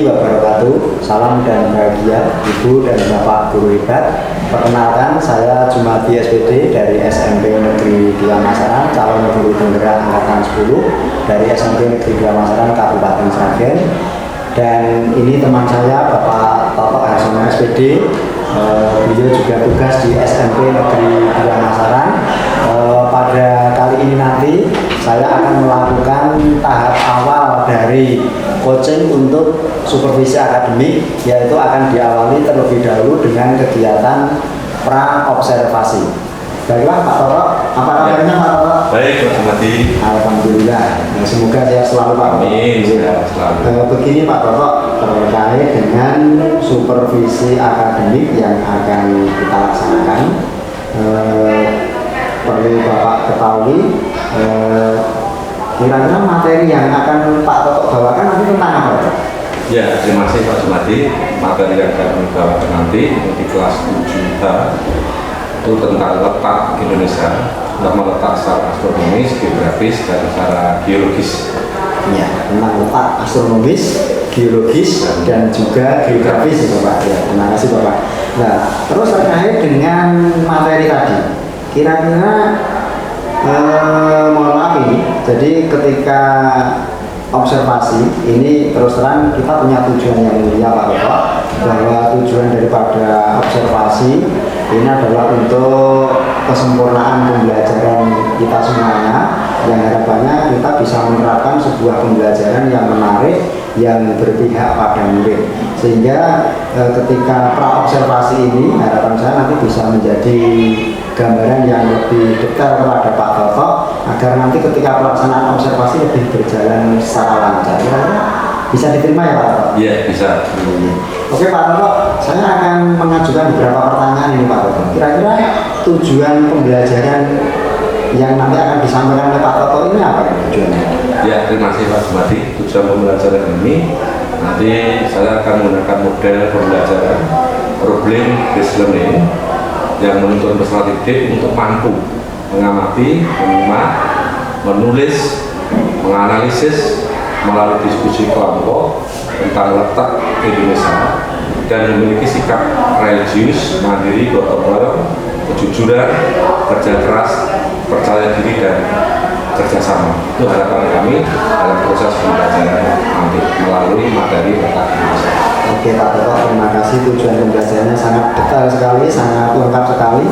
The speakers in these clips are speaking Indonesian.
wabarakatuh. Salam dan bahagia Ibu dan Bapak guru hebat. Perkenalkan, saya Jumadi SPD dari SMP Negeri 2 Masaran, calon guru penggerak angkatan 10 dari SMP Negeri 2 Masaran Kabupaten Sragen. Dan ini teman saya Bapak Toto Harsono SPD. Beliau juga tugas di SMP Negeri 2 Masaran. Pada kali ini nanti saya akan melakukan tahap awal dari coaching untuk supervisi akademik, yaitu akan diawali terlebih dahulu dengan kegiatan pra-observasi. Baiklah Pak Toto, apa kabarnya Pak Toto? Baik Pak Jumadi. Alhamdulillah. Semoga sehat selalu Pak Toto. Amin. Sehat selalu. Begini Pak Toto, terkait dengan supervisi akademik yang akan kita laksanakan, perlu Bapak ketahui, kira-kira materi yang akan Pak Toto bawakan nanti tentang apa? Ya, terima kasih Pak Jumadi. Materi yang kami bawakan nanti di kelas 7H itu tentang letak Indonesia, nama letak secara astronomis, geografis, dan secara geologis. Ya, tentang letak astronomis, geologis, dan juga geografis ya Bapak. Ya, terima kasih Bapak. Nah, terus terkait dengan materi tadi, kira-kira mohon maaf ini, jadi ketika observasi ini terus terang kita punya tujuan yang mulia Pak Bapak, bahwa tujuan daripada observasi ini adalah untuk kesempurnaan pembelajaran kita semuanya, yang harapannya kita bisa menerapkan sebuah pembelajaran yang menarik, yang berpihak pada murid, sehingga ketika pra-observasi ini harapan saya nanti bisa menjadi gambaran yang lebih detail kepada Pak Toto, agar nanti ketika pelaksanaan observasi lebih berjalan secara lancar. Bisa diterima ya Pak Toto? Iya, bisa. Oke Pak Toto, saya akan mengajukan beberapa pertanyaan ini Pak Toto. Kira-kira tujuan pembelajaran yang nanti akan disampaikan oleh Pak Toto ini apa tujuannya? Ya, terima kasih Pak Jumadi. Tujuan pembelajaran ini nanti saya akan menggunakan model pembelajaran problem based learning yang menuntut peserta didik untuk mampu mengamati, menyimak, menulis, menganalisis melalui diskusi kelompok tentang letak Indonesia, dan memiliki sikap religius, mandiri, gotong royong, kejujuran, kerja keras, percaya diri, dan kerjasama. Itu harapan kami dalam proses pembelajaran nanti melalui materi letak Indonesia. Oke Pak Toto, terima kasih. Tujuan pembelajarannya sangat detail sekali, sangat lengkap sekali.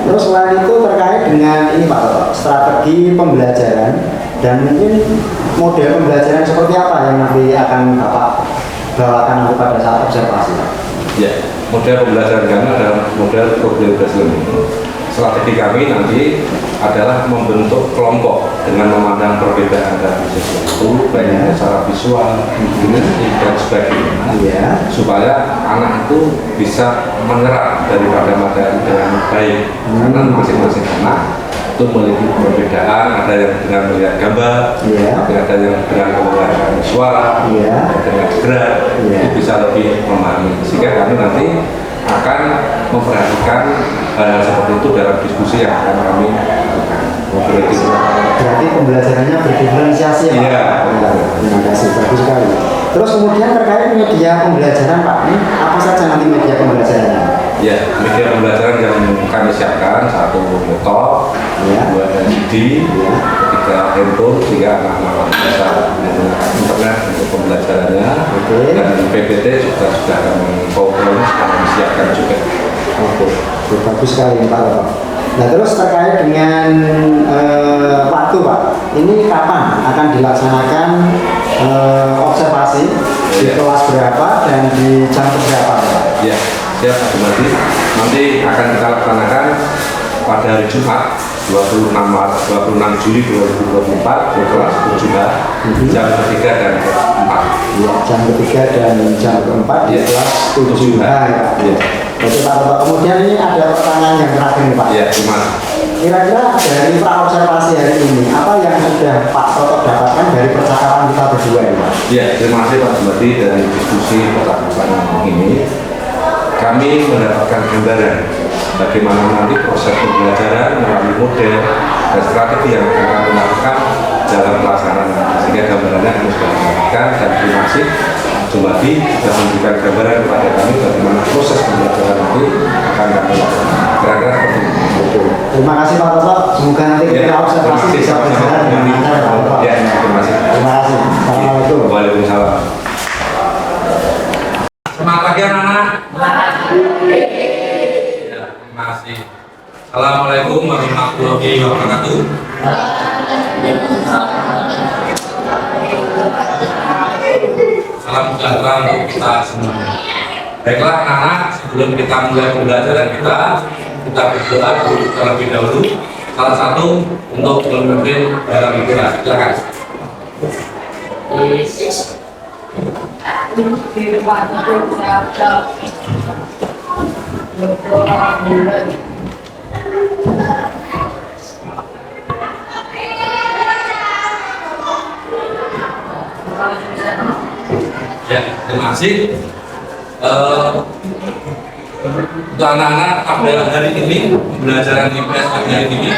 Terus selain itu terkait dengan ini Pak Toto, strategi pembelajaran dan mungkin model pembelajaran seperti apa yang nanti akan Bapak bawakan nanti pada saat observasi? Ya, model pembelajaran kami adalah model problem based learning. Strategi kami nanti adalah membentuk kelompok dengan memandang perbedaan dari sesuatu, baik secara visual, dan sebagainya, supaya anak itu bisa menyerap daripada materi dengan baik. Karena masing-masing anak itu memiliki perbedaan, ada yang dengan melihat gambar, ada yang dengan mendengarkan suara, ada dengan gerak, itu bisa lebih memahami. Sehingga kami nanti akan memperhatikan hal seperti itu dalam diskusi yang akan kami lakukan. Berarti pembelajarannya berdiferensiasi ya Pak? Iya. Terima kasih, bagus sekali. Terus kemudian terkait media pembelajaran Pak, ini apa saja nanti media pembelajarannya? Ya, media pembelajaran yang kami siapkan, 1 laptop, 2 CD, 3 handphone, sehingga anak-anak bisa menggunakan internet untuk pembelajarannya. Dan PPT juga sudah kami PowerPoint, kami siapkan juga. Oke, bagus sekali Pak Toto. Nah terus terkait dengan waktu Pak, ini kapan akan dilaksanakan observasi, di kelas berapa dan di jam berapa Pak? Ya, siap Pak Jumadi. Nanti akan kita laksanakan pada hari Jumat 26 Juli 2024 di kelas 7H, jam ketiga dan keempat. Ya, jam ketiga dan jam keempat di kelas 7H ya. Oke Pak Toto, kemudian ini ada pertanyaan yang terakhir nih Pak. Ya, gimana? Kira-kira dari pra-observasi hari ini, apa yang sudah Pak Toto dapatkan dari percakapan kita berdua ini Pak? Ya, terima kasih Pak Jumadi. Dari diskusi percakapan ini, kami mendapatkan gambaran bagaimana nanti proses pembelajaran melalui model dan strategi yang akan kami lakukan dalam pelaksanaan. Sehingga gambarannya kami sudah dapatkan, dan terima kasih Jumadi sudah memberikan gambaran kepada kami bagaimana proses pembelajaran nanti akan kami lakukan. Kira-kira seperti itu. Terima kasih Pak Toto. Semoga nanti Ya, kita observasi terima kasih. bisa berjalan dengan lancar ya Pak Toto. Ya, terima kasih. Terima kasih. Assalamualaikum. Waalaikumsalam. Semangat pagi anak-anak. Ya, terima kasih. Assalamualaikum warahmatullahi wabarakatuh. Salam sejahtera untuk kita semuanya. Baiklah anak-anak, sebelum kita mulai pembelajaran kita berdoa dulu terlebih dahulu. Salah satu untuk memimpin dalam ibadah. Silakan. Ya, terima kasih. Untuk anak-anak pada hari ini pembelajaran IPS pada hari ini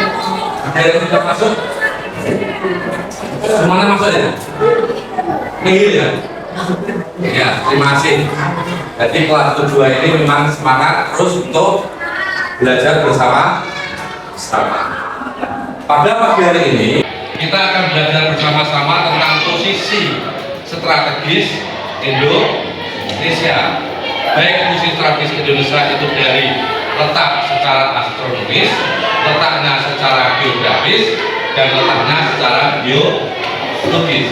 ada yang tidak masuk? Semuanya masuk ya? Nihil ya? Ya, terima kasih. Jadi kelas 72 ini memang semangat terus untuk belajar bersama. Pada pagi hari ini kita akan belajar bersama-sama tentang posisi strategis Indonesia. Baik posisi strategis Indonesia itu dari letak secara astronomis, letaknya secara geografis, dan letaknya secara biologis.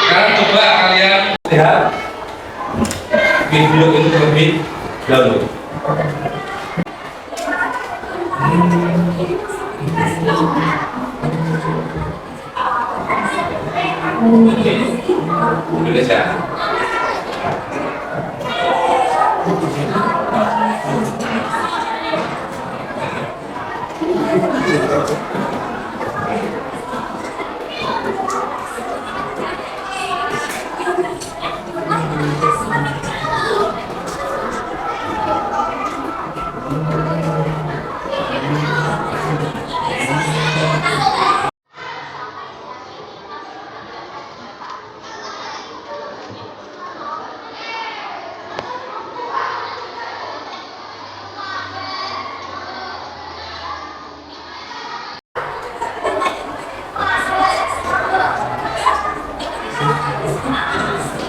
Sekarang coba kalian lihat video ini terlebih dahulu. Indonesia.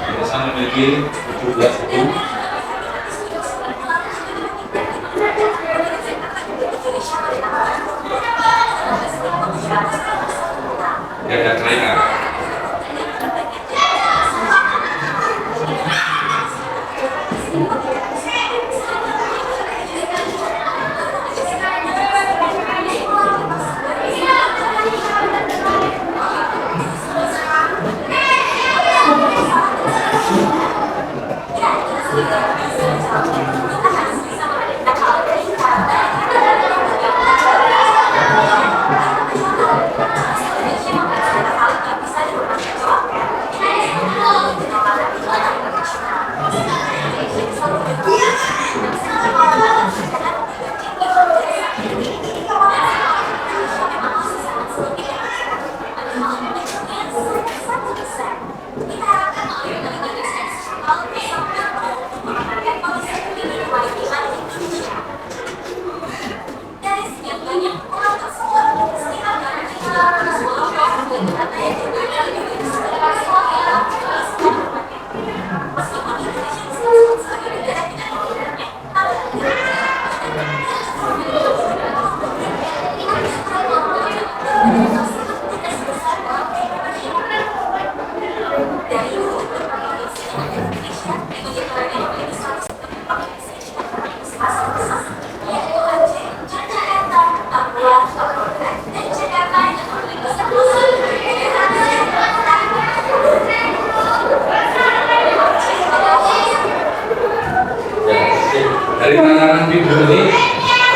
Indonesia memiliki 17 suku. Ya, ada kenaikan. Dari tayangan video ini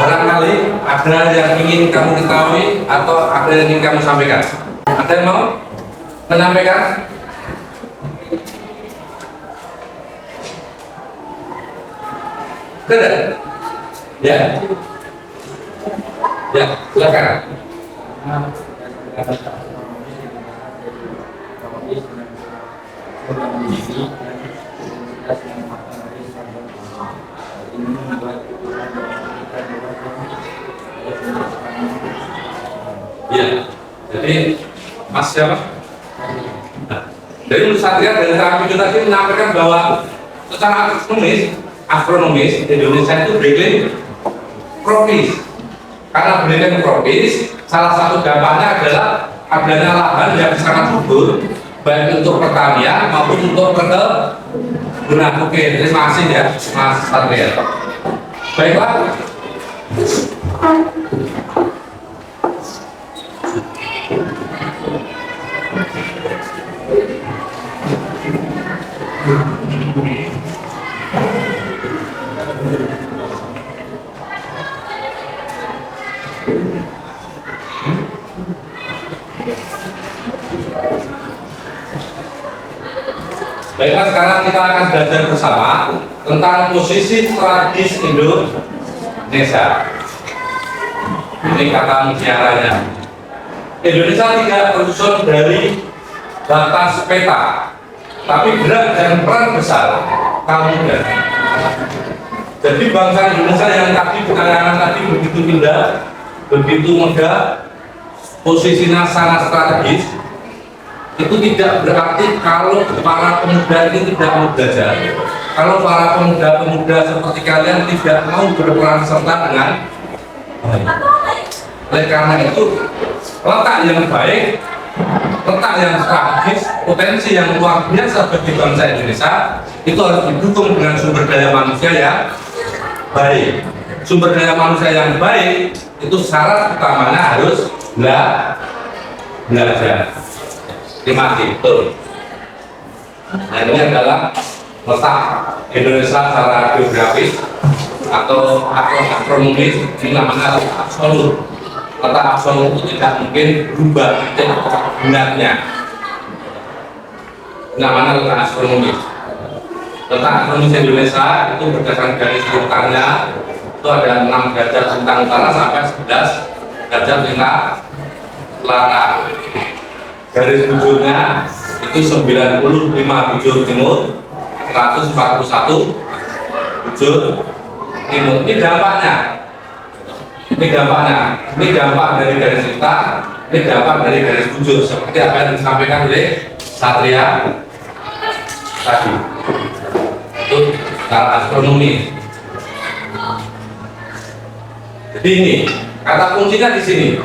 barangkali ada yang ingin kamu ketahui atau ada yang ingin kamu sampaikan. Ada yang mau menyampaikan? Tidak? Ya. Ya, silakan. Ya, jadi Mas siapa? Nah, dari menurut Satria dari terapi kita tadi menyampaikan bahwa secara astronomis Indonesia itu beriklim tropis. Karena beriklim tropis, salah satu dampaknya adalah adanya lahan yang sangat subur, baik untuk pertanian maupun untuk perkebunan. Oke, terima kasih ya Mas Satria. Baiklah. Baiklah, sekarang kita akan belajar bersama tentang posisi strategis Indonesia. Ini kata mutiaranya. Indonesia tidak tersusun dari batas peta, tapi gerak dan peran besar kaum muda. Jadi bangsa Indonesia yang tadi penanganan tadi begitu indah, begitu megah, posisinya sangat strategis. Itu tidak berarti kalau para pemuda ini tidak mau belajar. Kalau para pemuda-pemuda seperti kalian tidak mau berperan serta dengan baik. Oleh karena itu, letak yang baik, letak yang strategis, potensi yang luar biasa bagi bangsa Indonesia itu harus didukung dengan sumber daya manusia yang baik. Sumber daya manusia yang baik itu syarat utamanya harus belajar. Terima kasih, betul. Nah, ini adalah letak Indonesia secara geografis atau astronomis, ini namanya absolut. Letak absolut itu tidak mungkin berubah titik koordinatnya. Namanya letak astronomis. Letak astronomis Indonesia itu berdasarkan garis urutannya itu ada 6 derajat lintang utara sampai 11 derajat lintang selatan. Garis bujurnya itu 95 bujur timur, 141 bujur timur. Ini dampaknya. Ini dampak dari garis lintang, ini dampak dari garis bujur. Seperti apa yang disampaikan oleh Satria tadi. Itu secara astronomi. Jadi ini kata kuncinya di sini.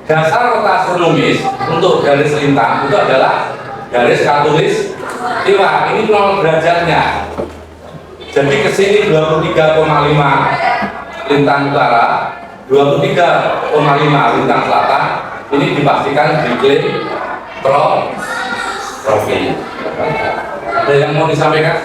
Dasar letak astronomis untuk garis lintang itu adalah garis katulistiwa. Ini 0 derajatnya. Jadi ke sini 23,5 lintang utara, 23,5 lintang selatan. Ini dipastikan beriklim tropis. Ada yang mau disampaikan?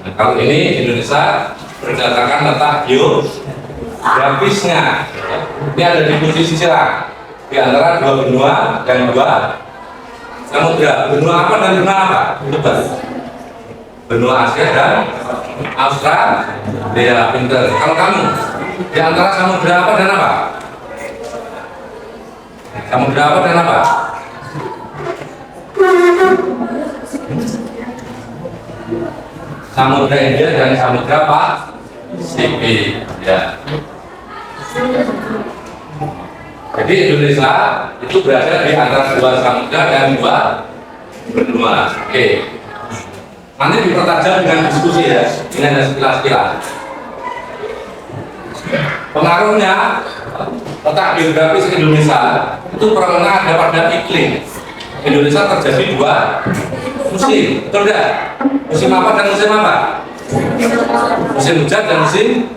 Nah, kalau ini Indonesia berdasarkan letak geografisnya. Ini ada di posisi silang di antara 2 benua dan 2 samudra. Benua apa dan benua apa? Benua Asia dan Australia. Pinter. Kalau kamu di antara samudra apa dan apa? Samudra apa dan apa? Samudra India dan Samudra Pasifik, ya. Jadi Indonesia itu berada di antara 2 samudra dan 2 benua. Oke. Nanti dipertajam dengan diskusi ya. Ini ada sekilas-sekilas. Pengaruhnya letak geografis Indonesia itu perlahan ada pada iklim. Indonesia terjadi 2 musim, betul tidak? Musim apa dan musim apa? Musim hujan dan musim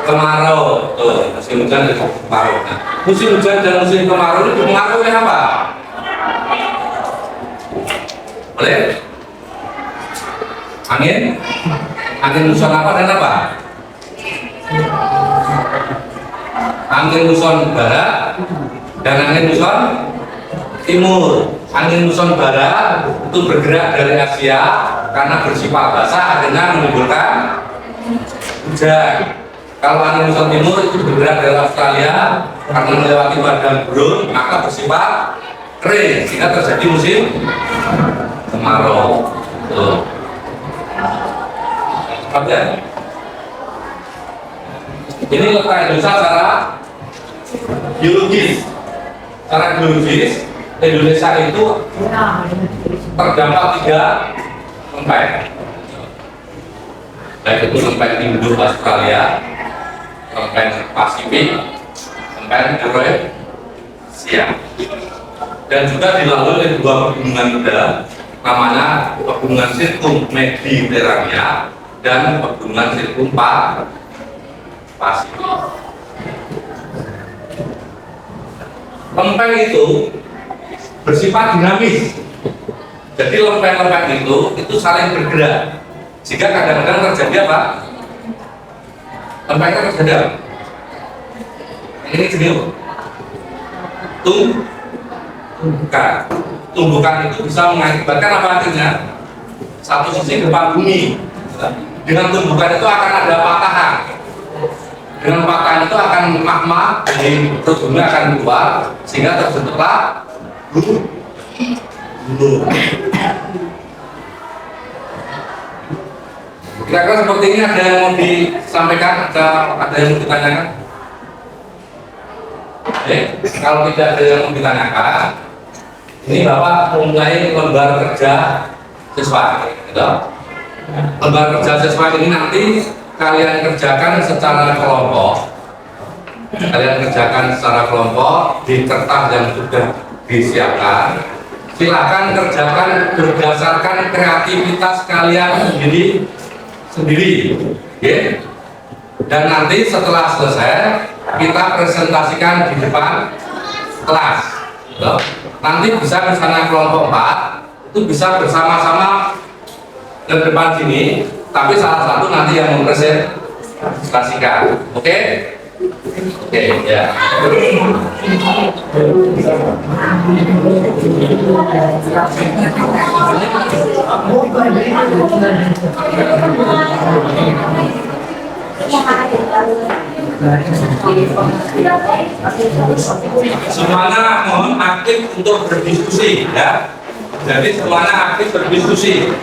kemarau. Tuh, musim hujan dan kemarau. Nah, musim hujan dan musim kemarau itu dipengaruhi apa? Boleh? Angin muson apa dan apa? Angin muson barat dan angin muson timur. Angin muson barat itu bergerak dari Asia karena bersifat basah akhirnya menimbulkan hujan. Kalau angin muson timur itu bergerak dari Australia karena melewati padang gurun, maka bersifat kering sehingga terjadi musim kemarau. Tuh. Oke. Ini letak Indonesia secara biologis. Secara biologis, Indonesia itu terdapat 3 lempeng. Baik itu lempeng Indo-Australia, lempeng Pasifik, lempeng Eurasia. Dan juga dilalui oleh 2 pegunungan muda, namanya pegunungan Sirkum Mediterania dan pegunungan Sirkum Pasifik. Lempeng itu bersifat dinamis. Jadi lempeng-lempeng itu saling bergerak. Sehingga kadang-kadang terjadi apa? Lempengnya terjadi. Ini jenis tumbukan. Tumbukan itu bisa mengakibatkan apa artinya? Satu sisi gempa bumi. Dengan tumbukan itu akan ada patahan. Dengan patahan itu akan magma dari perut bumi akan keluar sehingga terbentuklah gunung. Kira-kira seperti ini ada yang mau disampaikan? Ada yang mau ditanyakan? Kalau tidak ada yang mau ditanyakan, ini Bapak memulai lembar kerja siswa. Gitu. Lembar kerja siswa ini nanti kalian kerjakan secara kelompok. Kalian kerjakan secara kelompok di kertas yang sudah disiapkan. Silakan kerjakan berdasarkan kreativitas kalian sendiri. Okay? Dan nanti setelah selesai kita presentasikan di depan kelas. Nanti bisa misalnya kelompok 4 itu bisa bersama-sama ke depan sini, tapi salah satu nanti yang mempresentasikan. Oke? Oke, ya. Semuanya mohon aktif untuk berdiskusi, ya. Jadi semuanya aktif berdiskusi.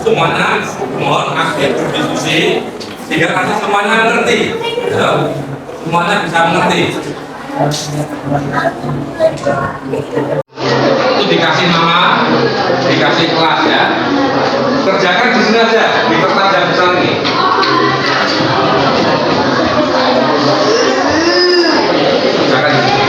Semuanya mohon aktif berdiskusi sehingga nanti semuanya mengerti, ya. Semuanya bisa mengerti. Itu dikasih nama, dikasih kelas, ya. Kerjakan di sini aja di kertas yang besar ini. Kerjakan di sini.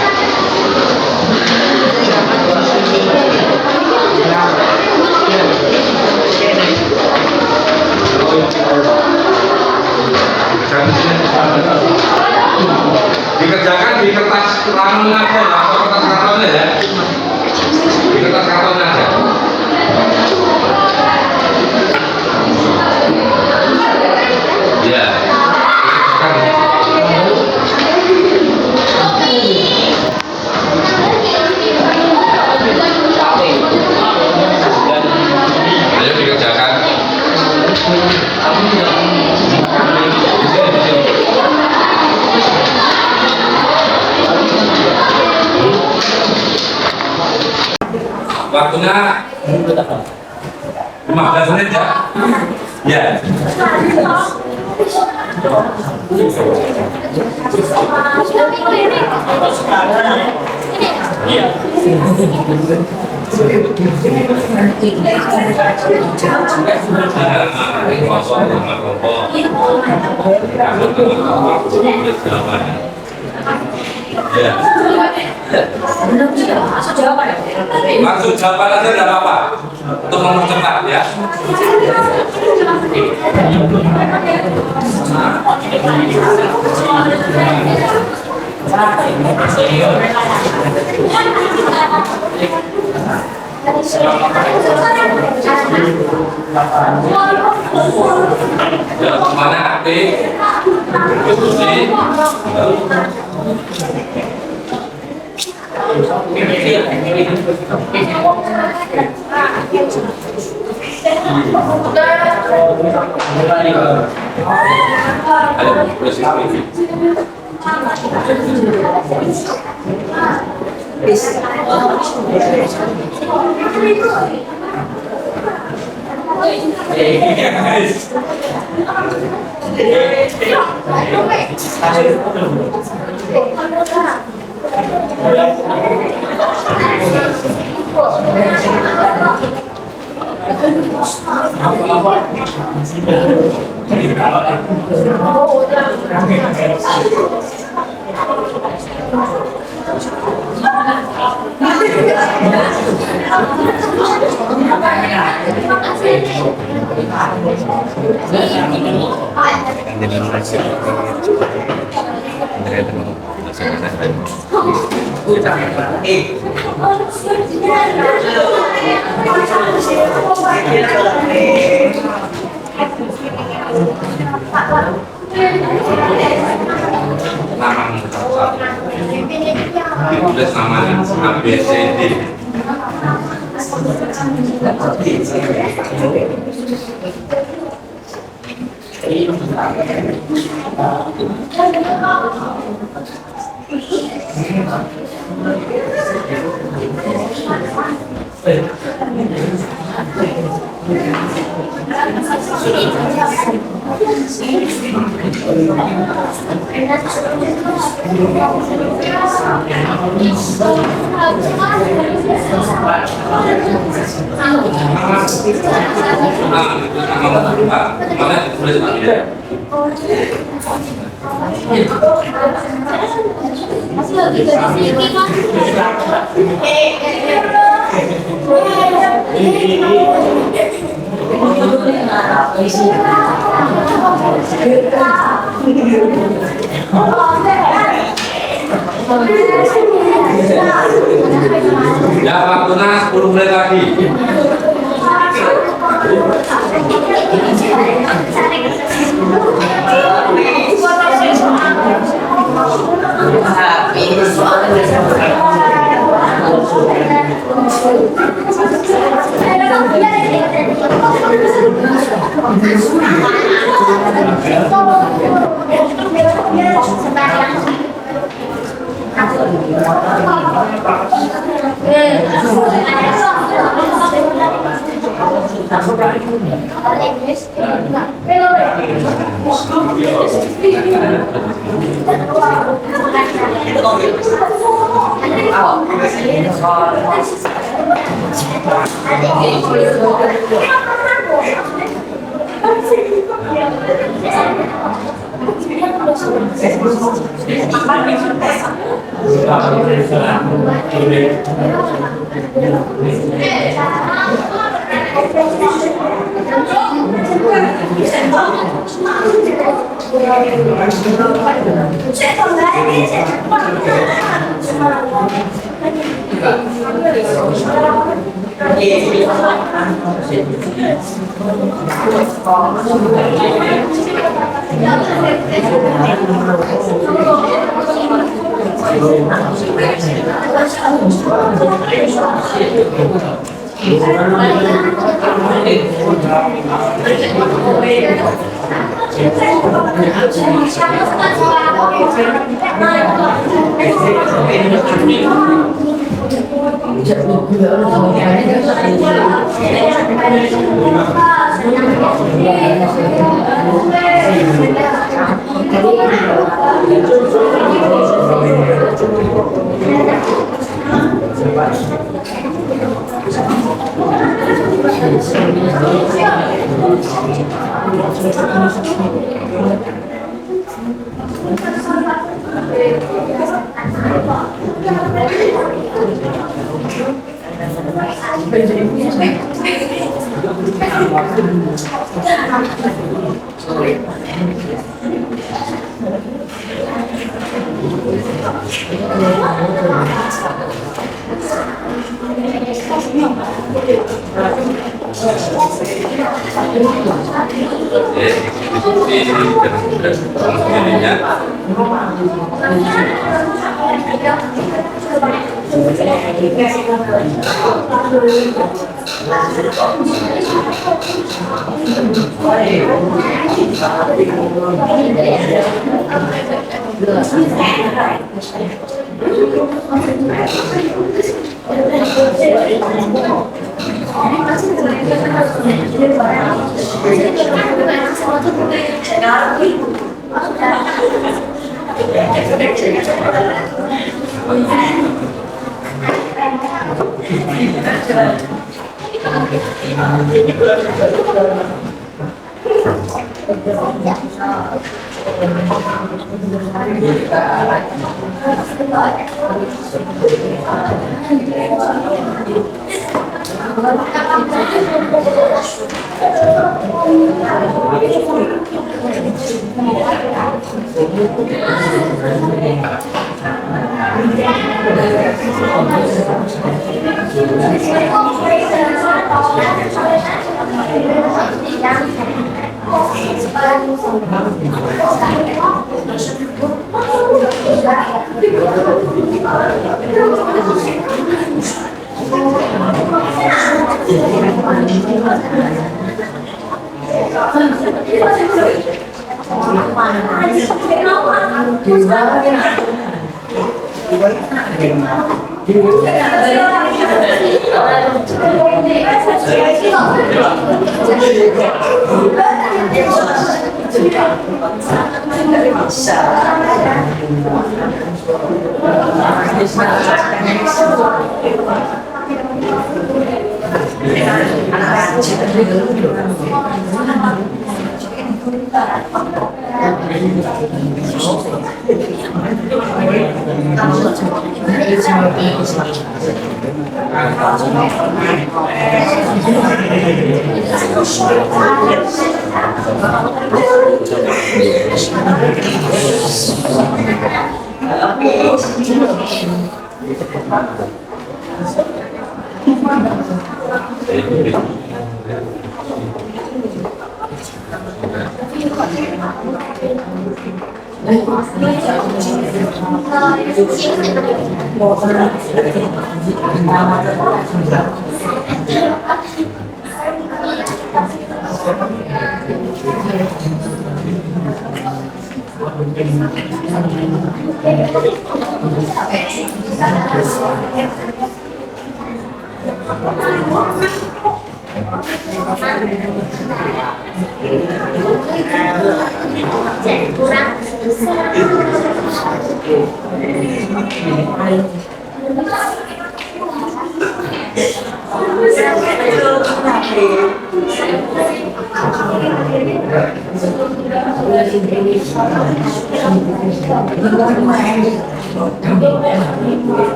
Dikerjakan di kertas karton aja, atau kertas kartonnya, ya. Di kertas karton aja. Ya. Ayo dikerjakan. Waktunya 15 menit, ya. Ya. Maksud jawaban aja tidak apa-apa untuk mempercepat, ya. Ya, semuanya aktif. Diskusi. Ayo, diskusi. Nama ditulis namanya ABCD. Mana ditulis namanya? Ya, waktunya 10 menit lagi.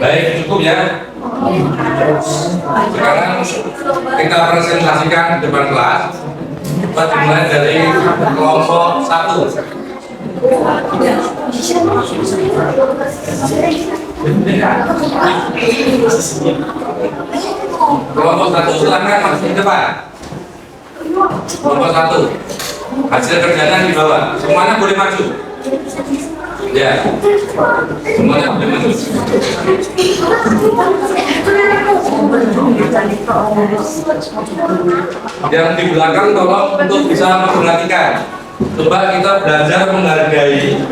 Baik, cukup ya. Sekarang kita presentasikan di depan kelas. Kita dimulai dari kelompok 1. Kelompok 1 silakan masuk di depan. Kelompok 1. Hasil kerjanya di bawah. Semuanya boleh maju. Ya, semuanya boleh maju. Yang di belakang tolong untuk bisa memperhatikan. Coba kita belajar menghargai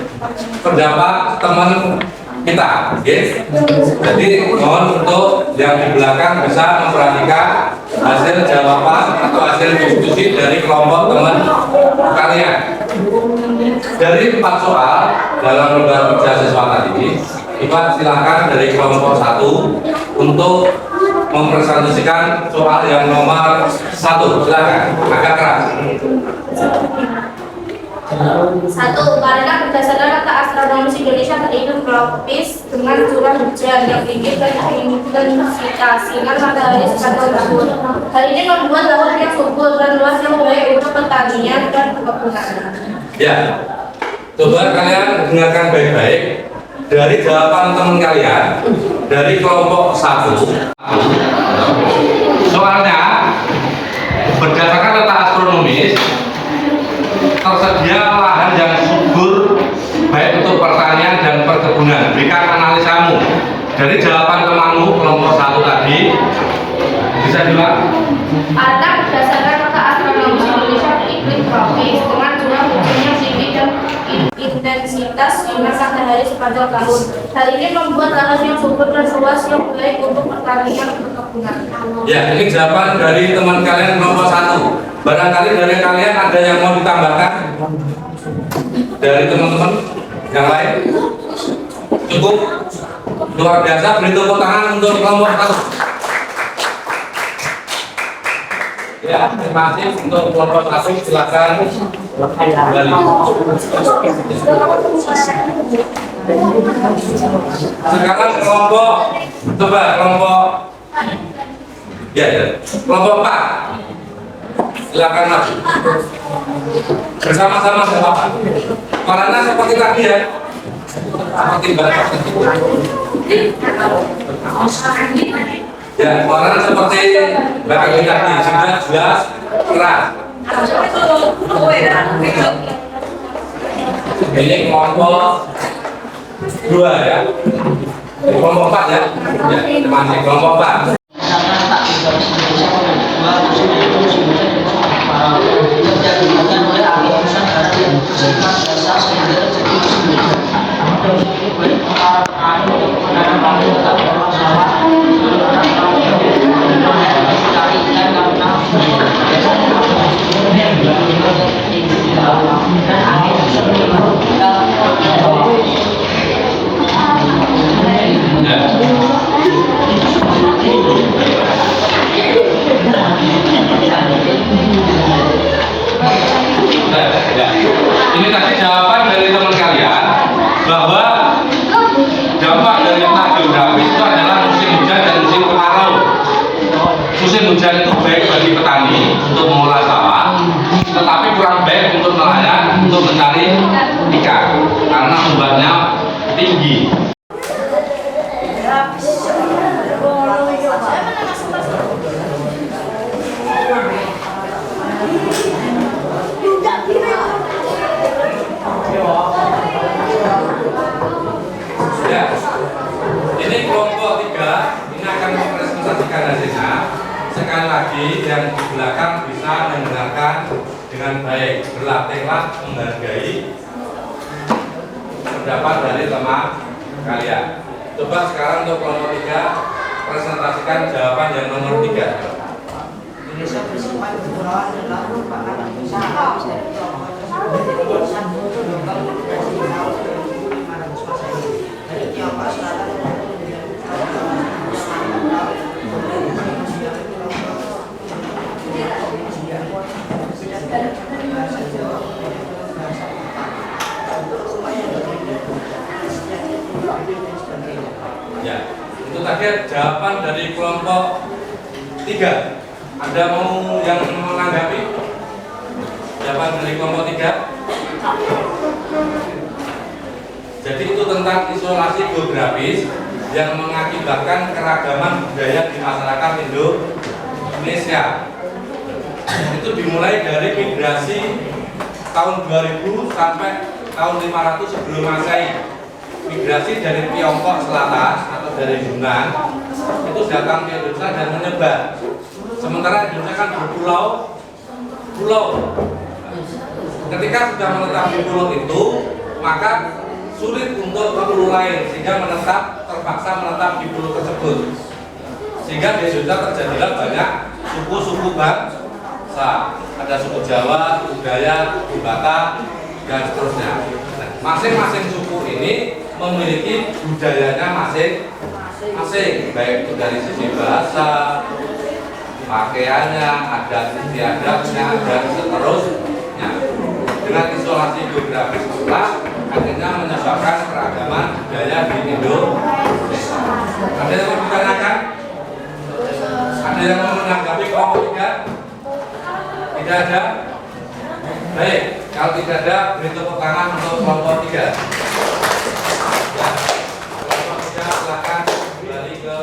pendapat teman kita, okay? Jadi mohon untuk yang di belakang bisa memperhatikan hasil jawaban atau hasil diskusi dari kelompok teman kalian. Dari 4 soal dalam lembar kerja siswa tadi, Ibu silakan dari kelompok 1 untuk mempresentasikan soal yang nomor 1. Silakan, agak keras. 1. Karena berdasarkan data astronomis Indonesia terhitung tropis dengan curah hujan yang tinggi dan intensitas sinar matahari sepanjang tahun. Hal ini membuat lahan yang subur dan luas yang baik untuk pertanian dan perkebunan. Ya, Coba kalian dengarkan baik-baik dari jawaban teman kalian dari kelompok 1. Soalnya berdasarkan letak astronomis tersedia lahan yang subur baik untuk pertanian dan perkebunan. Berikan analisamu dari jawaban temanmu kelompok 1 tadi. Bisa juga Karena berdasarkan letak astronomis Indonesia beriklim tropis dengan curah hujan yang tinggi dan intensitas sinar matahari sepanjang tahun. Hal ini membuat lahan yang subur dan luas yang baik untuk pertanian dan perkebunan. ya, ini jawaban dari teman kalian kelompok 1. Barangkali dari kalian ada yang mau ditambahkan dari teman-teman yang lain? Cukup? Luar biasa, beri tepuk tangan untuk kelompok 1. Ya, terima kasih untuk kelompok 1. Silakan kembali. Sekarang kelompok, coba kelompok kelompok 4. Silakan maju. Bersama-sama Bapak. Warnanya seperti tadi ya. Seperti bapak. Ya, warnanya seperti bapak tadi sudah jelas keras. Ini kelompok 2 ya. Kelompok 4 ya. Ya, terima kasih kelompok 4. Ini tadi jawaban dari teman kalian bahwa dampak dari letak geografis itu adalah musim hujan dan musim kemarau. Musim hujan itu baik bagi petani untuk mengolah sawah, tetapi kurang baik untuk nelayan untuk mencari ikan karena ombaknya tinggi. Ya, ini kelompok 3 ini akan mempresentasikan hasilnya. Sekali lagi yang di belakang bisa mendengarkan dengan baik. Berlatihlah menghargai pendapat dari teman kalian. Coba sekarang untuk kelompok 3 presentasikan jawaban yang nomor 3. Indonesia bersimpan kepulauan adalah merupakan usaha dari Tiongkok Selatan Ya, itu tadi jawaban dari kelompok 3. Ada mau yang menanggapi jawaban dari kelompok 3? Jadi itu tentang isolasi geografis yang mengakibatkan keragaman budaya di masyarakat Indonesia. Itu dimulai dari migrasi tahun 2000 sampai tahun 500 sebelum Masehi. Migrasi dari Tiongkok Selatan atau dari Yunan itu datang ke Indonesia dan menyebar. Sementara Indonesia kan berpulau. Ketika sudah menetap di pulau itu, maka sulit untuk ke pulau lain sehingga terpaksa menetap di pulau tersebut. Sehingga di Indonesia terjadilah banyak suku-suku bangsa. Ada suku Jawa, suku Dayak, suku Batak, dan seterusnya. Nah, masing-masing suku ini memiliki budayanya masing-masing, baik itu dari sisi bahasa, pakaiannya, adat istiadatnya, dan seterusnya. Dengan isolasi geografis itulah akhirnya menyebabkan keragaman budaya di Indonesia. Ada yang mau ditanyakan? Ada yang mau menanggapi kelompok 3? Tidak ada? Baik, Kalau tidak ada, beri tepuk tangan untuk kelompok 3. Ya, kelompok 3 silakan kembali ke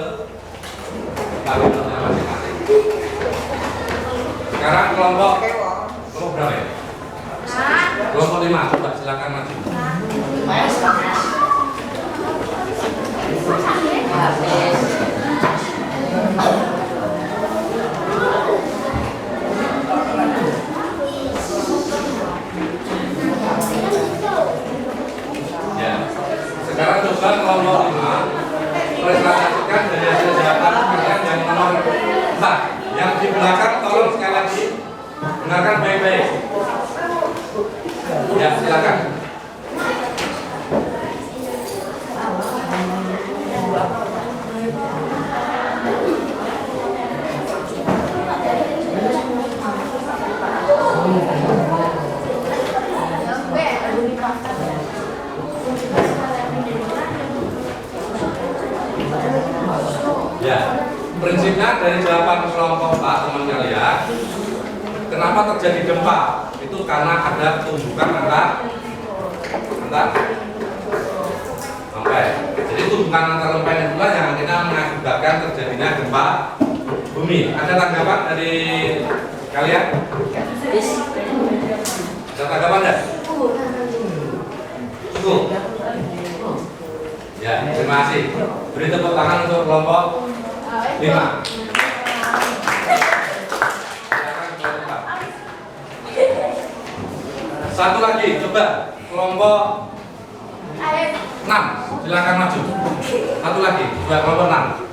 kabinetnya masing-masing. Sekarang kelompok berapa ya? Kelompok 5, coba silakan maju. Ya. Sekarang coba kelompok 5 presentasikan dari hasil jawaban kalian yang nomor 4. Yang di belakang tolong sekali lagi dengarkan baik-baik. Ya, silakan. Ya, prinsipnya dari jawaban kelompok 4 teman kalian, kenapa terjadi gempa? Itu karena ada tumbukan antar lempeng. Jadi tumbukan antar lempeng itulah yang akhirnya mengakibatkan terjadinya gempa bumi. Ada tanggapan dari kalian? Ada tanggapan enggak? Cukup. Ya, terima kasih. Beri tepuk tangan untuk kelompok 5. Satu lagi, coba kelompok 6, silakan maju. Satu lagi, coba kelompok 6.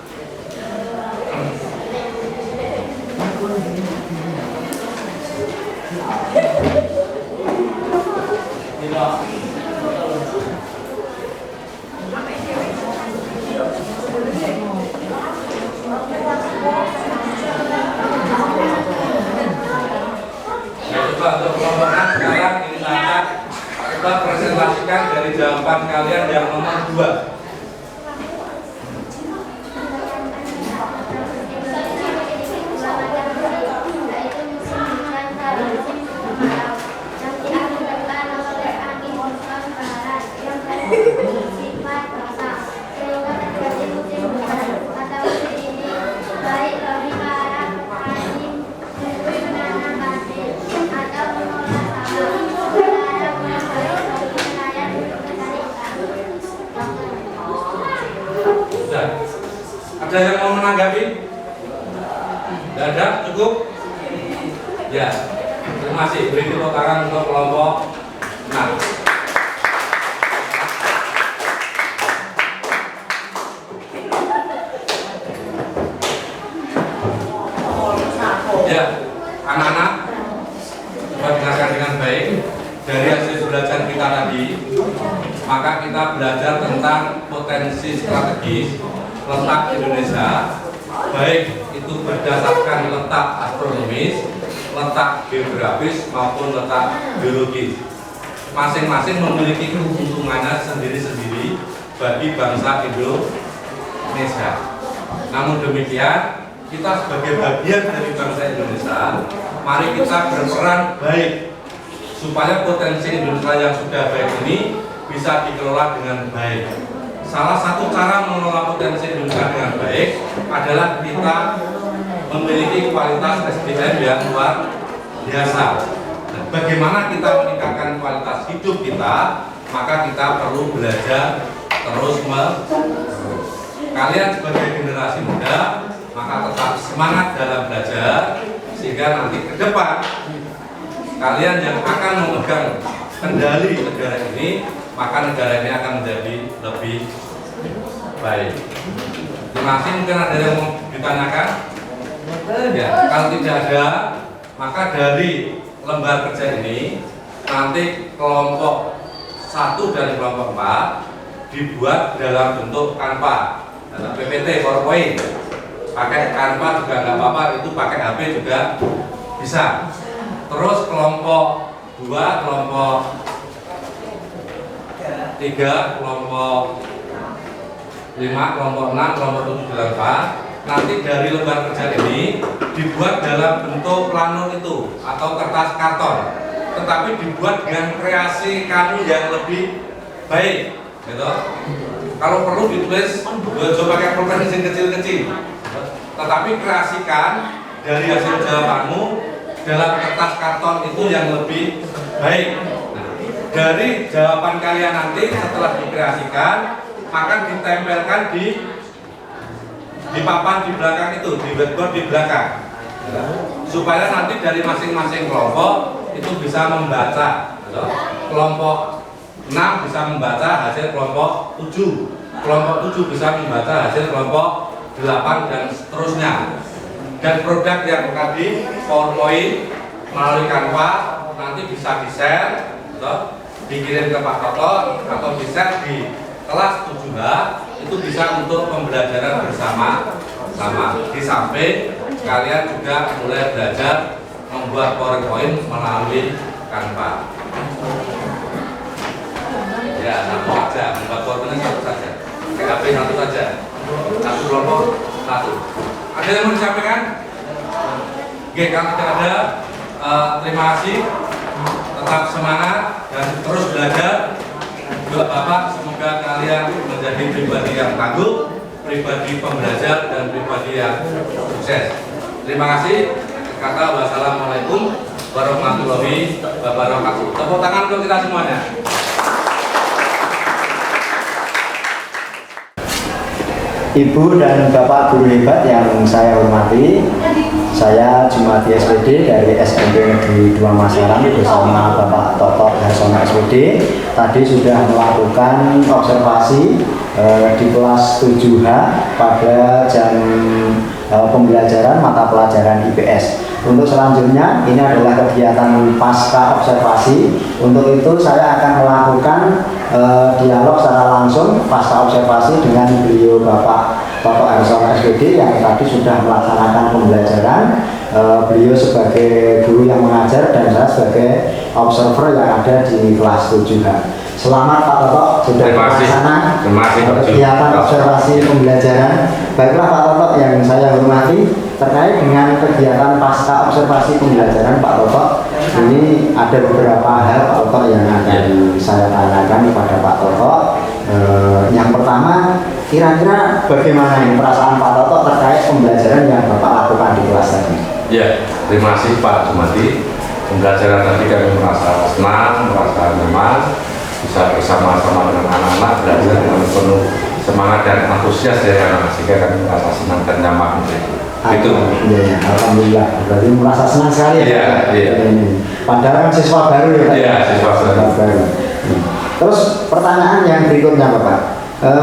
Ya, coba untuk kelompok 6 sekarang ini saya coba presentasikan dari jawaban kalian yang nomor 2. Ada yang mau menanggapi? Tidak ada? Cukup? Ya, terima kasih. Beri tepuk tangan untuk kelompok 6. Ya, anak-anak, coba dengarkan dengan baik. Dari hasil belajar kita tadi, maka kita belajar tentang potensi strategis letak Indonesia, baik itu berdasarkan letak astronomis, letak geografis maupun letak geologis. Masing-masing memiliki keuntungannya sendiri-sendiri bagi bangsa Indonesia. Namun demikian, kita sebagai bagian dari bangsa Indonesia, mari kita berperan baik supaya potensi Indonesia yang sudah baik ini bisa dikelola dengan baik. Salah satu cara mengelola potensi Indonesia dengan baik adalah kita memiliki kualitas SDM yang luar biasa. Nah, bagaimana kita meningkatkan kualitas hidup kita? Maka kita perlu belajar terus-menerus. Kalian sebagai generasi muda, maka tetap semangat dalam belajar sehingga nanti ke depan kalian yang akan memegang kendali negara ini, maka negara ini akan menjadi lebih baik. Terima kasih. Mungkin ada yang mau ditanyakan? Ya, kalau tidak ada, maka dari lembar kerja ini nanti kelompok 1 dan kelompok 4 dibuat dalam bentuk Canva, dalam PPT, PowerPoint. Pakai Canva juga nggak apa-apa, itu pakai HP juga bisa. Terus kelompok 2, kelompok 3, kelompok 5, kelompok 6, kelompok 7 dan 8 nanti dari lembar kerja ini dibuat dalam bentuk plano itu atau kertas karton. tetapi dibuat dengan kreasi kami yang lebih baik, gitu. Kalau perlu ditulis, coba pakai pulpen kecil-kecil, tetapi kreasikan dari hasil jawabanmu dalam kertas karton itu yang lebih baik. Nah, dari jawaban kalian nanti setelah dikreasikan, maka ditempelkan di papan di belakang itu, di whiteboard di belakang, supaya nanti dari masing-masing kelompok itu bisa membaca. Kelompok 6 bisa membaca hasil kelompok 7, kelompok 7 bisa membaca hasil kelompok 8 dan seterusnya. Dan produk yang tadi PowerPoint melalui Canva nanti bisa di-share, dikirim ke Pak Toto atau di-share di kelas 7H, itu bisa untuk pembelajaran bersama-sama. Di samping kalian juga mulai belajar membuat PowerPoint melalui Canva. Ya, satu saja, membuat PowerPoint satu saja, PHP satu saja, satu kelompok satu. Ada yang mau disampaikan? Oke, kalau tidak ada, terima kasih, tetap semangat dan terus belajar. Buat Bapak, semoga kalian menjadi pribadi yang tangguh, pribadi pembelajar dan pribadi yang sukses. Terima kasih. Kata wassalamualaikum warahmatullahi wabarakatuh. Tepuk tangan untuk kita semuanya. Ibu dan Bapak guru hebat yang saya hormati, saya Jumadi SPD dari SMP Negeri 2 Masaran bersama Bapak Toto Harsono SPD tadi sudah melakukan observasi di kelas 7H pada jam pembelajaran mata pelajaran IPS. Untuk selanjutnya ini adalah kegiatan pasca observasi. Untuk itu saya akan melakukan dialog secara langsung pasca observasi dengan beliau Bapak Harsono SPD yang tadi sudah melaksanakan pembelajaran. Beliau sebagai guru yang mengajar dan saya sebagai observer yang ada di kelas 7H. Selamat Pak Toto sudah melaksanakan kegiatan observasi pembelajaran. Baiklah Pak Toto yang saya hormati, terkait dengan kegiatan pasca observasi pembelajaran Pak Toto, ini ada beberapa hal Pak Toto yang akan saya tanyakan kepada Pak Toto. Yang pertama, kira-kira bagaimana ini perasaan Pak Toto terkait pembelajaran yang Bapak lakukan di kelas tadi? Ya, terima kasih Pak Jumadi. Pembelajaran tadi kami merasa senang, merasa nyaman, bisa bersama-sama dengan anak-anak belajar dengan penuh semangat dan antusias dari anak-anak, sehingga kami merasa senang dan nyaman. Itu. Ya, alhamdulillah. Berarti merasa senang sekali ya. Iya. Padahal kan siswa baru ya Pak. Iya, siswa baru. Terus pertanyaan yang berikutnya Bapak,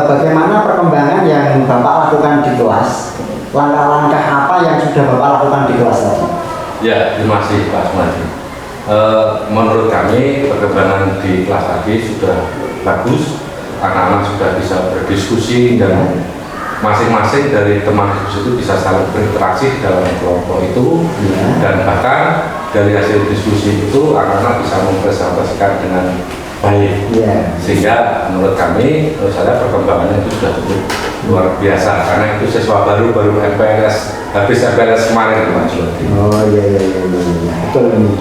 bagaimana perkembangan yang Bapak lakukan di kelas? Langkah-langkah apa yang sudah Bapak lakukan di kelas tadi? Ya, terima kasih Pak Jumadi. Menurut kami perkembangan di kelas tadi sudah bagus, anak-anak sudah bisa berdiskusi dan masing-masing dari teman diskusi itu bisa saling berinteraksi di dalam kelompok itu, dan bahkan dari hasil diskusi itu anak-anak bisa mempresentasikan dengan baik, sehingga menurut kami, menurut saya perkembangannya itu sudah cukup luar biasa, karena itu siswa baru MPLS, habis MPLS kemarin Pak Jumadi. Oh iya, betul ini,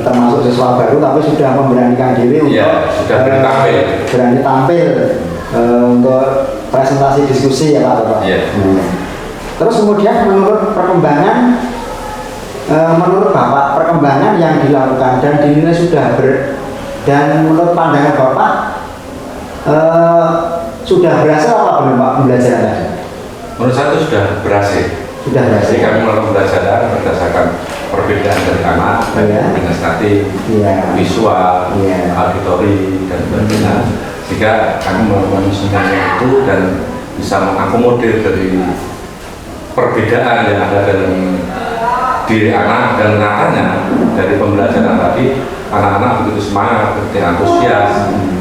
termasuk siswa baru tapi sudah memberanikan diri untuk sudah berani tampil untuk presentasi diskusi ya Pak Bapak. Terus kemudian menurut Bapak perkembangan yang dilakukan dan dinilai sudah dan menurut pandangan Bapak sudah berhasil apa belum Pak pembelajaran tadi? Menurut saya itu sudah berhasil. Jadi kami melakukan pembelajaran berdasarkan perbedaan dari anak, dengan statik, visual, auditori dan sebagainya, sehingga kami melakukan semuanya itu dan bisa mengakomodir dari perbedaan yang ada dalam diri anak, dan nyatanya dari pembelajaran tadi anak-anak begitu semangat, begitu antusias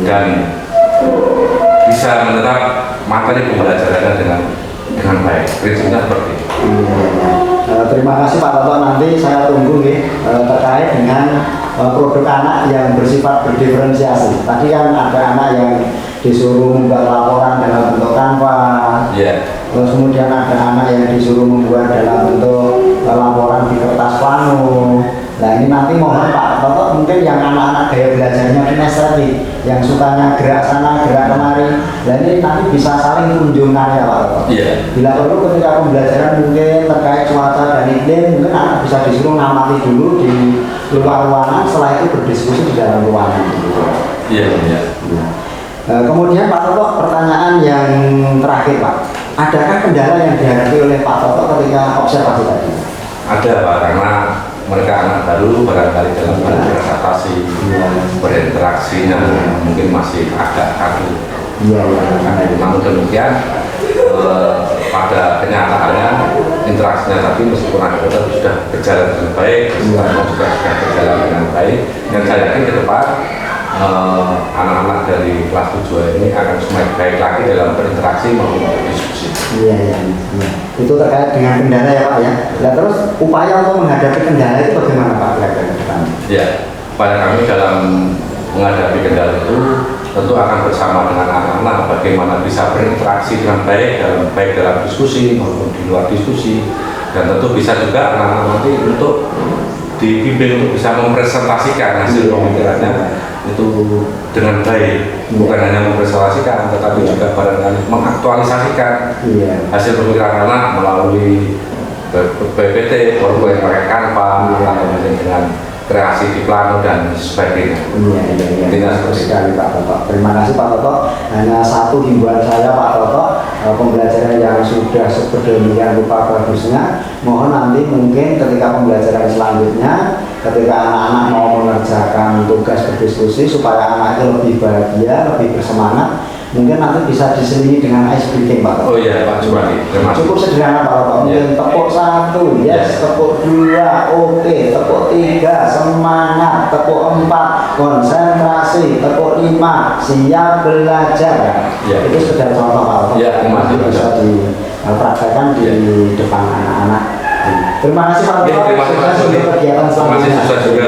dan bisa menerap materi pembelajarannya dengan baik. Prinsipnya seperti itu. Terima kasih Pak Toto, nanti saya tunggu terkait dengan produk anak yang bersifat berdiferensiasi. Tadi kan ada anak yang disuruh membuat laporan dalam bentuk Canva, terus kemudian ada anak yang disuruh membuat dalam bentuk laporan di kertas plano. Nah ini nanti mohon Pak Toto mungkin yang anak-anak gaya belajarnya kinestetik yang sukanya gerak sana gerak kemari, nah ini nanti bisa saling kunjungan ya Pak Toto. Iya. Bila perlu ketika pembelajaran mungkin terkait cuaca dan iklim, mungkin anak bisa disuruh ngamati dulu di luar ruangan, setelah itu berdiskusi di dalam ruangan. Iya, iya. Kemudian Pak Toto, pertanyaan yang terakhir Pak, adakah kendala yang dihadapi oleh Pak Toto ketika observasi tadi? Ada Pak, karena mereka anak baru barangkali dalam hal beradaptasi, berinteraksinya mungkin masih agak kaku. Iya. Namun demikian pada kenyataannya interaksinya tadi meskipun ada sudah berjalan dengan baik, juga sudah berjalan dengan baik, dan saya yakin ke depan anak-anak dari kelas 7 ini akan semakin baik lagi dalam berinteraksi maupun berdiskusi. Iya. Itu terkait dengan kendala ya Pak ya. Nah terus upaya untuk menghadapi kendala itu bagaimana Pak kira-kira ke depan? Ya, upaya kami dalam menghadapi kendala itu tentu akan bersama dengan anak-anak bagaimana bisa berinteraksi dengan baik dalam diskusi maupun di luar diskusi, dan tentu bisa juga anak-anak nanti untuk dibimbing untuk bisa mempresentasikan hasil pemikirannya itu dengan baik, bukan hanya mempresentasikan tetapi juga barangkali mengaktualisasikan hasil pemikiran anak melalui PPT, PowerPoint pakai Canva, dengan kreasi di plano dan sebagainya. Iya. Terima sekali Pak Toto. Terima kasih Pak Toto. Hanya satu himbauan saya Pak Toto, pembelajaran yang sudah sedemikian rupa bagusnya, mohon nanti mungkin ketika pembelajaran selanjutnya, ketika anak-anak mau mengerjakan tugas berdiskusi supaya anak itu lebih bahagia, lebih bersemangat, mungkin nanti bisa diselingi dengan ice breaking Pak Toto. Oh iya Pak Jumadi, Cukup sederhana Pak Toto, mungkin tepuk 1, tepuk 2, oke, tepuk 3, semangat, tepuk 4, konsentrasi, tepuk 5, siap belajar. Itu sudah contoh Pak Toto. Bisa dipraktekkan di depan anak-anak. Terima kasih Pak Toto. Terima kasih Pak. Kegiatan Terima kasih selanjutnya. juga